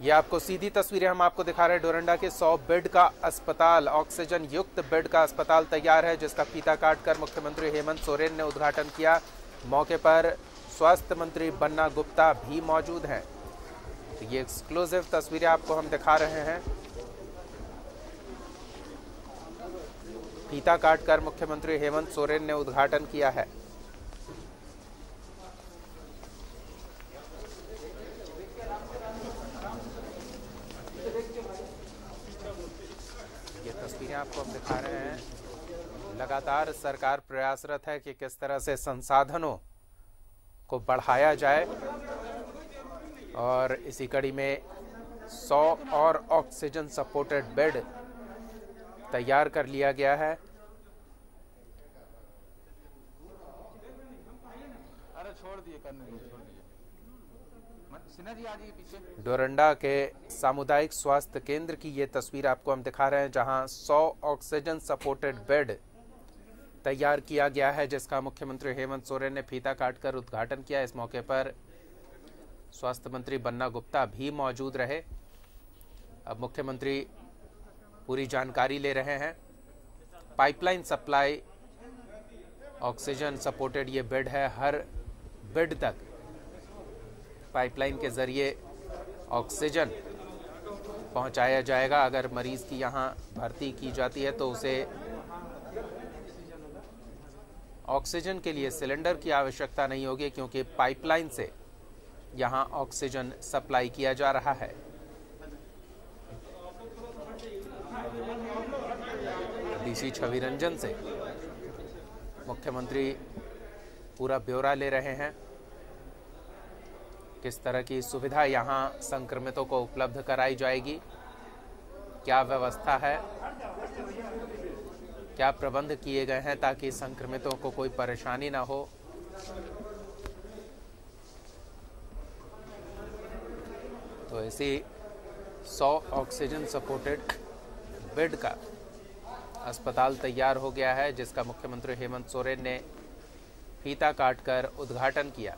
ये आपको सीधी तस्वीरें हम आपको दिखा रहे हैं। डोरंडा के 100 बेड का अस्पताल, ऑक्सीजन युक्त बेड का अस्पताल तैयार है, जिसका फीता काटकर मुख्यमंत्री हेमंत सोरेन ने उद्घाटन किया। मौके पर स्वास्थ्य मंत्री बन्ना गुप्ता भी मौजूद हैं। तो ये एक्सक्लूसिव तस्वीरें आपको हम दिखा रहे हैं। फीता काटकर मुख्यमंत्री हेमंत सोरेन ने उद्घाटन किया है। ये तस्वीरें आपको हम दिखा रहे हैं। लगातार सरकार प्रयासरत है कि किस तरह से संसाधनों को बढ़ाया जाए, और इसी कड़ी में 100 और ऑक्सीजन सपोर्टेड बेड तैयार कर लिया गया है। अरे छोड़ दिए, करने दीजिए, छोड़ दिए। सिन्हा जी आ जाइए पीछे। डोरंडा के सामुदायिक स्वास्थ्य केंद्र की ये तस्वीर आपको हम दिखा रहे हैं, जहां 100 ऑक्सीजन सपोर्टेड बेड तैयार किया गया है, जिसका मुख्यमंत्री हेमंत सोरेन ने फीता काटकर उद्घाटन किया। इस मौके पर स्वास्थ्य मंत्री बन्ना गुप्ता भी मौजूद रहे। अब मुख्यमंत्री पूरी जानकारी ले रहे हैं। पाइपलाइन सप्लाई ऑक्सीजन सपोर्टेड ये बेड है। हर बेड तक पाइपलाइन के जरिए ऑक्सीजन पहुंचाया जाएगा। अगर मरीज की यहां भर्ती की जाती है तो उसे ऑक्सीजन के लिए सिलेंडर की आवश्यकता नहीं होगी, क्योंकि पाइपलाइन से यहां ऑक्सीजन सप्लाई किया जा रहा है। डीसी छवि रंजन से मुख्यमंत्री पूरा ब्यौरा ले रहे हैं, किस तरह की सुविधा यहां संक्रमितों को उपलब्ध कराई जाएगी, क्या व्यवस्था है, क्या प्रबंध किए गए हैं ताकि संक्रमितों को कोई परेशानी ना हो। तो इसी 100 ऑक्सीजन सपोर्टेड बेड का अस्पताल तैयार हो गया है, जिसका मुख्यमंत्री हेमंत सोरेन ने फीता काटकर उद्घाटन किया।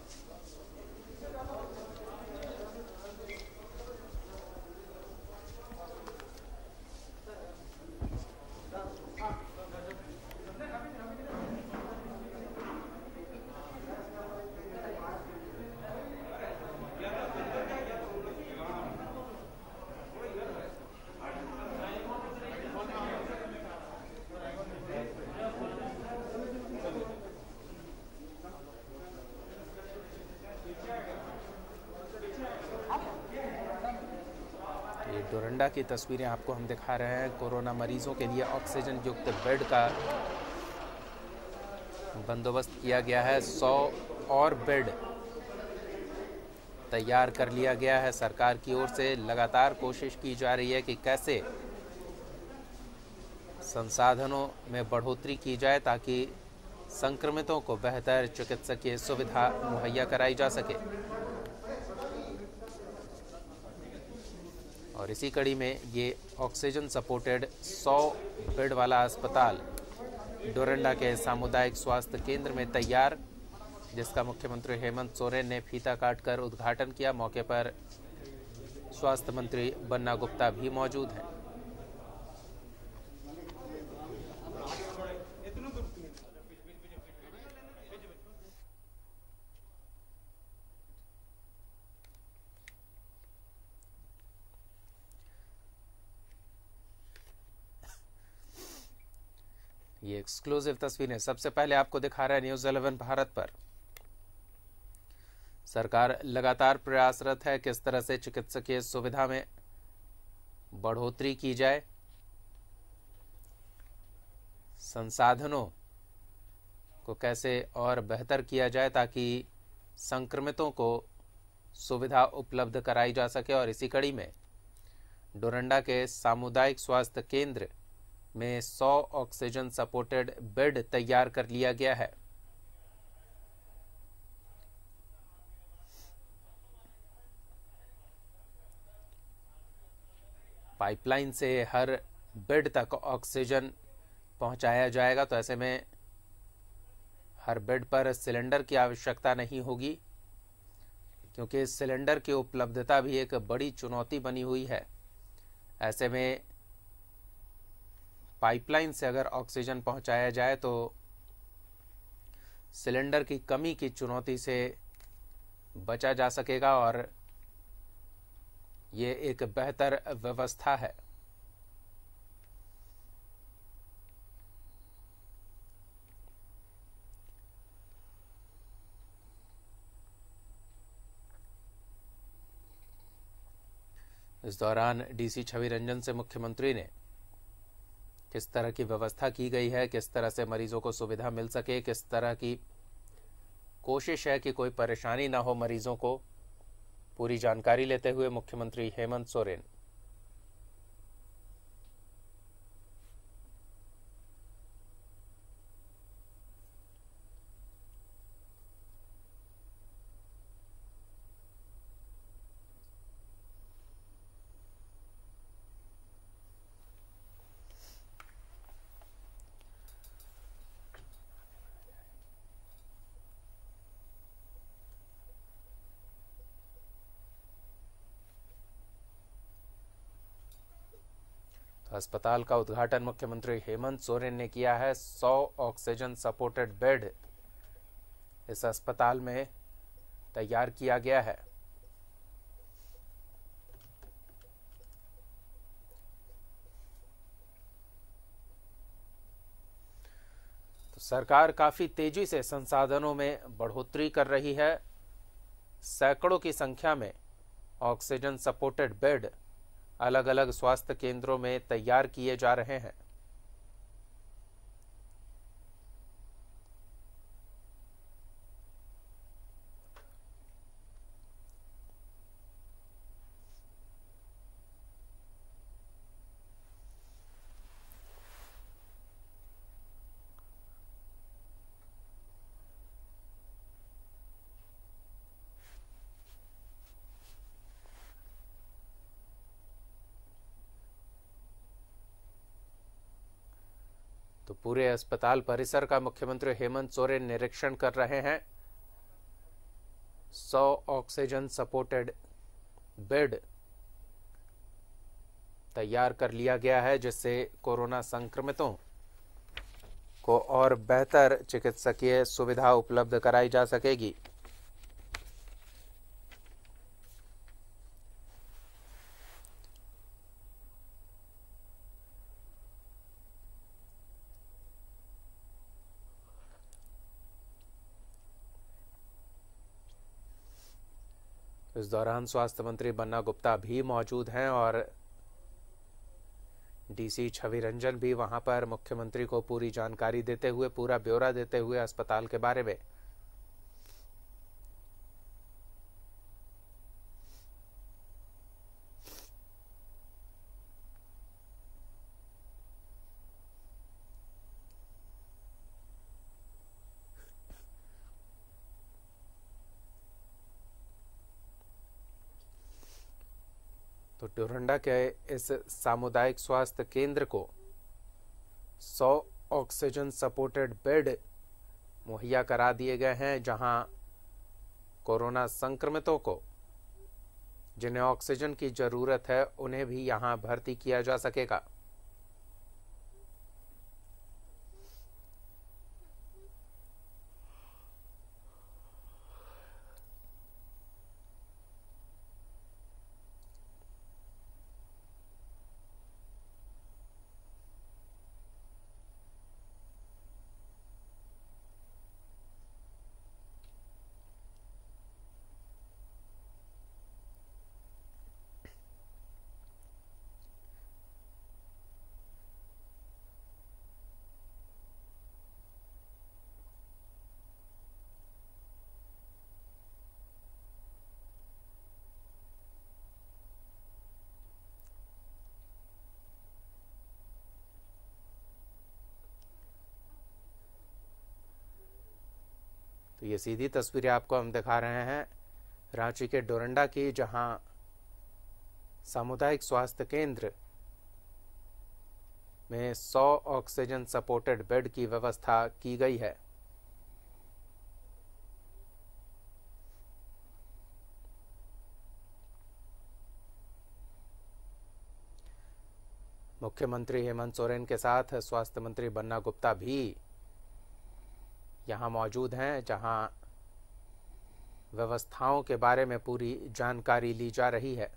डोरंडा की तस्वीरें आपको हम दिखा रहे हैं। कोरोना मरीजों के लिए ऑक्सीजन युक्त बेड का बंदोबस्त किया गया है। 100 और बेड तैयार कर लिया गया है। सरकार की ओर से लगातार कोशिश की जा रही है कि कैसे संसाधनों में बढ़ोतरी की जाए ताकि संक्रमितों को बेहतर चिकित्सकीय सुविधा मुहैया कराई जा सके। और इसी कड़ी में ये ऑक्सीजन सपोर्टेड 100 बेड वाला अस्पताल डोरंडा के सामुदायिक स्वास्थ्य केंद्र में तैयार, जिसका मुख्यमंत्री हेमंत सोरेन ने फीता काटकर उद्घाटन किया। मौके पर स्वास्थ्य मंत्री बन्ना गुप्ता भी मौजूद हैं। ये एक्सक्लूसिव तस्वीरें सबसे पहले आपको दिखा रहा है न्यूज़ 11 भारत पर। सरकार लगातार प्रयासरत है किस तरह से चिकित्सकीय सुविधा में बढ़ोतरी की जाए, संसाधनों को कैसे और बेहतर किया जाए ताकि संक्रमितों को सुविधा उपलब्ध कराई जा सके। और इसी कड़ी में डोरंडा के सामुदायिक स्वास्थ्य केंद्र में 100 ऑक्सीजन सपोर्टेड बेड तैयार कर लिया गया है। पाइपलाइन से हर बेड तक ऑक्सीजन पहुंचाया जाएगा, तो ऐसे में हर बेड पर सिलेंडर की आवश्यकता नहीं होगी। क्योंकि इस सिलेंडर की उपलब्धता भी एक बड़ी चुनौती बनी हुई है। ऐसे में पाइपलाइन से अगर ऑक्सीजन पहुंचाया जाए तो सिलेंडर की कमी की चुनौती से बचा जा सकेगा और ये एक बेहतर व्यवस्था है। इस दौरान डीसी छवि रंजन से मुख्यमंत्री ने किस तरह की व्यवस्था की गई है, किस तरह से मरीजों को सुविधा मिल सके, किस तरह की कोशिश है कि कोई परेशानी ना हो मरीजों को, पूरी जानकारी लेते हुए मुख्यमंत्री हेमंत सोरेन। अस्पताल का उद्घाटन मुख्यमंत्री हेमंत सोरेन ने किया है। 100 ऑक्सीजन सपोर्टेड बेड इस अस्पताल में तैयार किया गया है। तो सरकार काफी तेजी से संसाधनों में बढ़ोतरी कर रही है। सैकड़ों की संख्या में ऑक्सीजन सपोर्टेड बेड अलग अलग स्वास्थ्य केंद्रों में तैयार किए जा रहे हैं। तो पूरे अस्पताल परिसर का मुख्यमंत्री हेमंत सोरेन निरीक्षण कर रहे हैं। 100 ऑक्सीजन सपोर्टेड बेड तैयार कर लिया गया है, जिससे कोरोना संक्रमितों को और बेहतर चिकित्सकीय सुविधा उपलब्ध कराई जा सकेगी। इस दौरान स्वास्थ्य मंत्री बन्ना गुप्ता भी मौजूद हैं और डीसी छवि रंजन भी वहां पर मुख्यमंत्री को पूरी जानकारी देते हुए, पूरा ब्यौरा देते हुए अस्पताल के बारे में। तो डोरंडा के इस सामुदायिक स्वास्थ्य केंद्र को 100 ऑक्सीजन सपोर्टेड बेड मुहैया करा दिए गए हैं, जहां कोरोना संक्रमितों को जिन्हें ऑक्सीजन की जरूरत है उन्हें भी यहां भर्ती किया जा सकेगा। तो ये सीधी तस्वीरें आपको हम दिखा रहे हैं रांची के डोरंडा की, जहां सामुदायिक स्वास्थ्य केंद्र में 100 ऑक्सीजन सपोर्टेड बेड की व्यवस्था की गई है। मुख्यमंत्री हेमंत सोरेन के साथ स्वास्थ्य मंत्री बन्ना गुप्ता भी यहां मौजूद हैं, जहां व्यवस्थाओं के बारे में पूरी जानकारी ली जा रही है।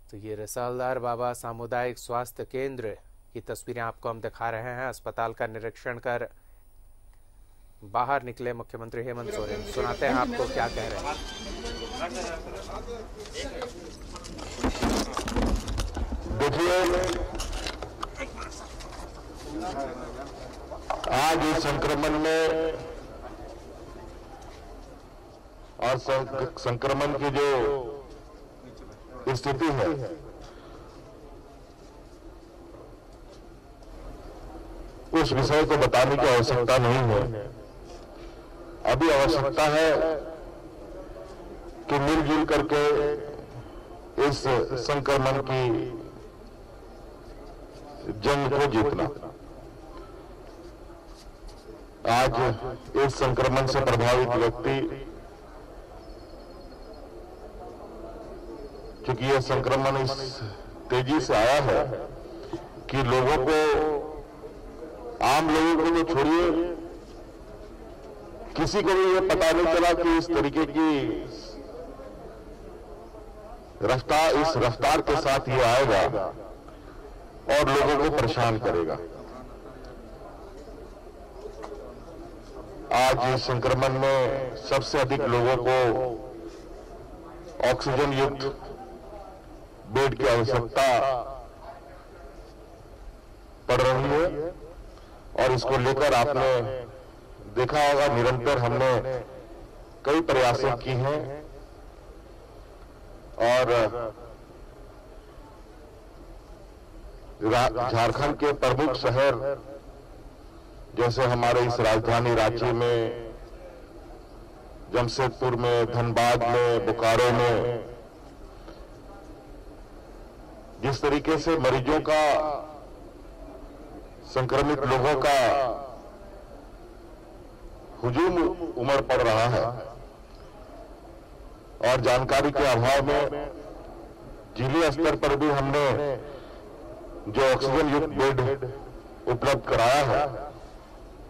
तो ये रसालदार बाबा सामुदायिक स्वास्थ्य केंद्र की तस्वीरें आपको हम दिखा रहे हैं। अस्पताल का निरीक्षण कर बाहर निकले मुख्यमंत्री हेमंत सोरेन। सुनाते हैं आपको क्या कह रहे हैं। देखिए, आज इस संक्रमण में और संक्रमण की जो स्थिति है, उस विषय को बताने की आवश्यकता नहीं है। अभी आवश्यकता है कि मिलजुल करके इस संक्रमण की जंग को जीतना। आज इस संक्रमण से प्रभावित व्यक्ति, क्योंकि यह संक्रमण इस तेजी से आया है कि लोगों को, आम लोगों को तो छोड़िए, किसी को भी यह पता नहीं चला कि इस तरीके की रफ्तार, इस रफ्तार के साथ ये आएगा और लोगों को परेशान करेगा। आज इस संक्रमण में सबसे अधिक लोगों को ऑक्सीजन युक्त बेड की आवश्यकता पड़ रही है और इसको लेकर आपने देखा होगा, निरंतर हमने कई प्रयास की हैं और झारखंड के प्रमुख शहर जैसे हमारे इस राजधानी रांची में, जमशेदपुर में, धनबाद में, बोकारो में, जिस तरीके से मरीजों का, संक्रमित लोगों का हुजूम उमड़ पड़ रहा है और जानकारी के अभाव में जिले स्तर पर भी हमने जो ऑक्सीजन युक्त बेड उपलब्ध कराया है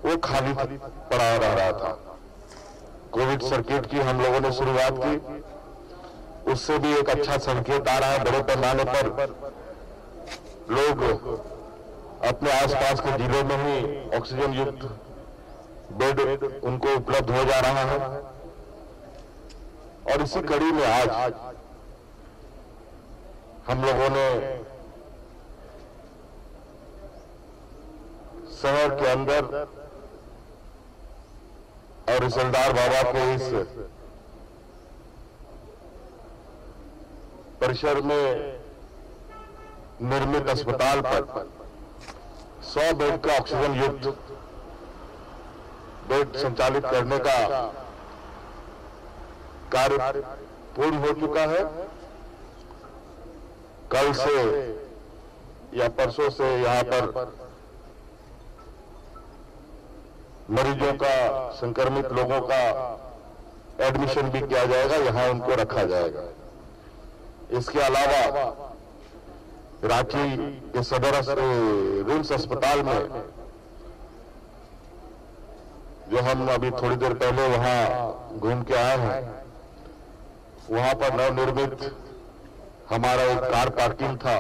वो खाली पड़ा रह रहा था। कोविड सर्किट की हम लोगों ने शुरुआत की, उससे भी एक अच्छा संकेत आ रहा है। बड़े पैमाने पर लोग अपने आसपास के जिलों में ही ऑक्सीजन युक्त बेड उनको उपलब्ध हो जा रहा है और इसी कड़ी में आज हम लोगों ने शहर के अंदर और रसालदार बाबा के इस परिसर में निर्मित अस्पताल पर 100 बेड का ऑक्सीजन युक्त बेड संचालित करने का कार्य पूर्ण हो चुका है। कल से या परसों से यहां पर मरीजों का, संक्रमित लोगों का एडमिशन भी किया जाएगा, यहां उनको रखा जाएगा। इसके अलावा रांची के सदर रिम्स अस्पताल में, जो हम अभी थोड़ी देर पहले वहां घूम के आए हैं, वहां पर नवनिर्मित हमारा एक कार पार्किंग था।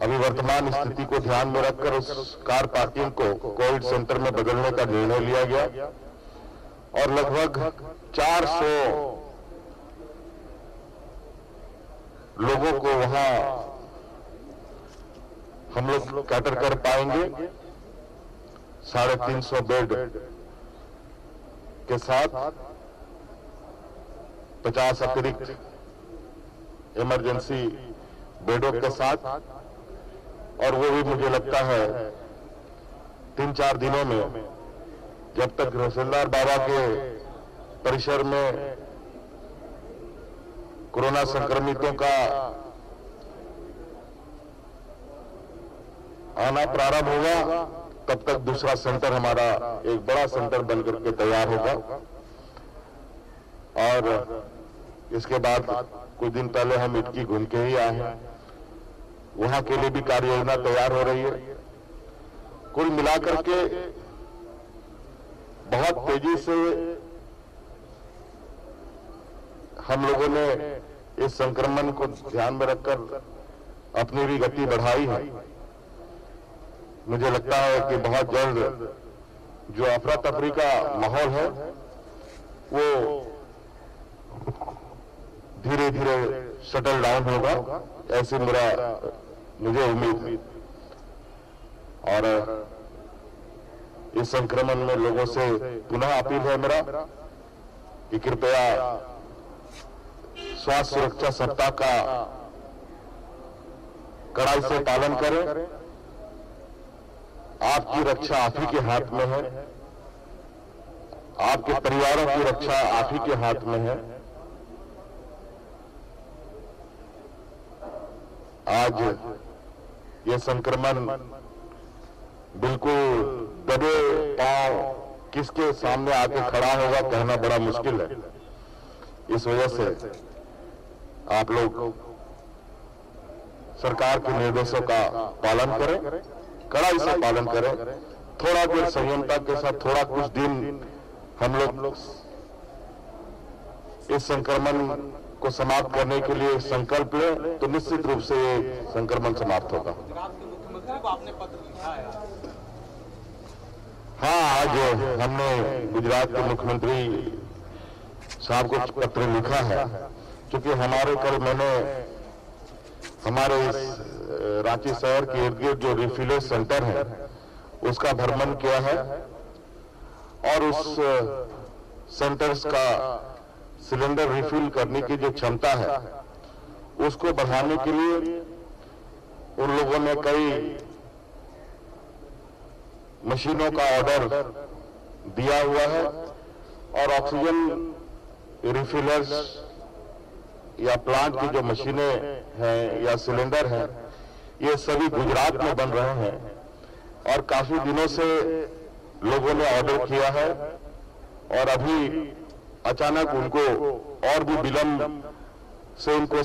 अभी वर्तमान स्थिति को ध्यान में रखकर उस कार पार्किंग को कोविड सेंटर में बदलने का निर्णय लिया गया और लगभग 400 लोगों को वहां हम लोग कैटर कर पाएंगे 350 बेड के साथ। 50 अतिरिक्त इमरजेंसी बेडों के साथ, और वो भी मुझे लगता है 3-4 दिनों में, जब तक रसूलदार बाबा के परिसर में कोरोना संक्रमितों का आना प्रारंभ होगा, तब तक दूसरा सेंटर हमारा एक बड़ा सेंटर बनकर के तैयार होगा। और इसके बाद कुछ दिन पहले हम इटकी घूम के ही आए हैं, वहां के लिए भी कार्य योजना तैयार हो रही है। कुल मिलाकर के बहुत तेजी से हम लोगों ने इस संक्रमण को ध्यान में रखकर अपनी भी गति बढ़ाई है। मुझे लगता है कि बहुत जल्द जो अफरा तफरी का माहौल है वो धीरे धीरे शटल डाउन होगा, ऐसी मुझे उम्मीद। और इस संक्रमण में लोगों से पुनः अपील है मेरा कि कृपया स्वास्थ्य सुरक्षा सप्ताह का कड़ाई से पालन करें। आपकी रक्षा आप ही के हाथ में है, आपके परिवारों की रक्षा आप ही के हाथ में है। आज ये संक्रमण बिल्कुल दबे पांव किसके सामने आके खड़ा होगा कहना बड़ा मुश्किल है। इस वजह से आप लोग सरकार के निर्देशों का पालन करें, कड़ाई से पालन करें। थोड़ा देर संयमता के साथ थोड़ा कुछ दिन हम लोग इस संक्रमण को समाप्त करने के लिए संकल्प लें तो निश्चित रूप से ये संक्रमण समाप्त होगा। मुख्यमंत्री को आपने पत्र लिखा है? हाँ, आज हमने गुजरात के मुख्यमंत्री साहब को पत्र लिखा है, क्योंकि कल मैंने हमारे इस रांची शहर के इर्द गिर्द जो रिफिलर सेंटर है उसका भ्रमण किया है, और उस सेंटर्स का सिलेंडर रिफिल करने की जो क्षमता है उसको बढ़ाने के लिए उन लोगों ने कई मशीनों का ऑर्डर दिया हुआ है, और ऑक्सीजन रिफिलर्स या प्लांट की जो मशीनें हैं या सिलेंडर हैं ये सभी गुजरात में बन रहे हैं, और काफी दिनों से लोगों ने ऑर्डर किया है, और अभी अचानक उनको और भी विलंब से उनको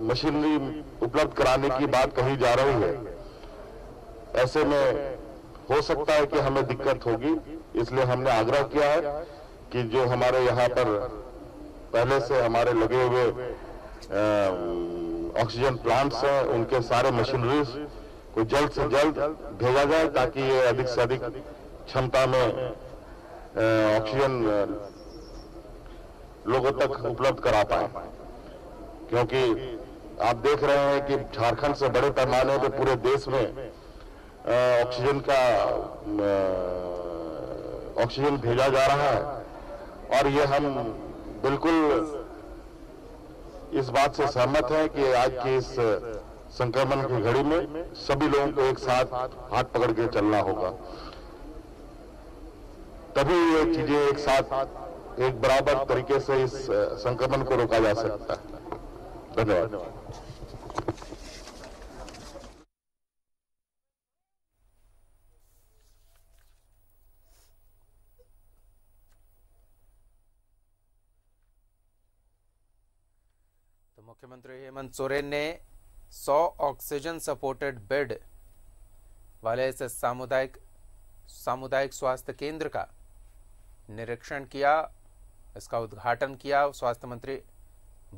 मशीनरी उपलब्ध कराने की बात कही जा रही है। ऐसे में हो सकता है कि हमें दिक्कत होगी, इसलिए हमने आग्रह किया है कि जो हमारे यहाँ पर पहले से हमारे लगे हुए ऑक्सीजन प्लांट्स हैं उनके सारे मशीनरीज को जल्द से जल्द भेजा जाए, ताकि ये अधिक से अधिक क्षमता में ऑक्सीजन लोगों तक उपलब्ध करा पाए। क्योंकि आप देख रहे हैं कि झारखंड से बड़े पैमाने पे पूरे देश में ऑक्सीजन भेजा जा रहा है, और ये हम बिल्कुल इस बात से सहमत हैं कि आज की इस संक्रमण की घड़ी में सभी लोगों को एक साथ हाथ पकड़ के चलना होगा, तभी ये चीजें एक साथ एक बराबर तरीके से इस संक्रमण को रोका जा सकता है। धन्यवाद। तो मुख्यमंत्री हेमंत सोरेन ने 100 ऑक्सीजन सपोर्टेड बेड वाले इस सामुदायिक स्वास्थ्य केंद्र का निरीक्षण किया, इसका उद्घाटन किया। स्वास्थ्य मंत्री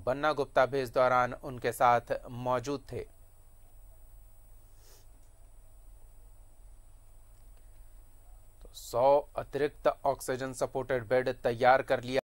बन्ना गुप्ता भी इस दौरान उनके साथ मौजूद थे। तो 100 अतिरिक्त ऑक्सीजन सपोर्टेड बेड तैयार कर लिया।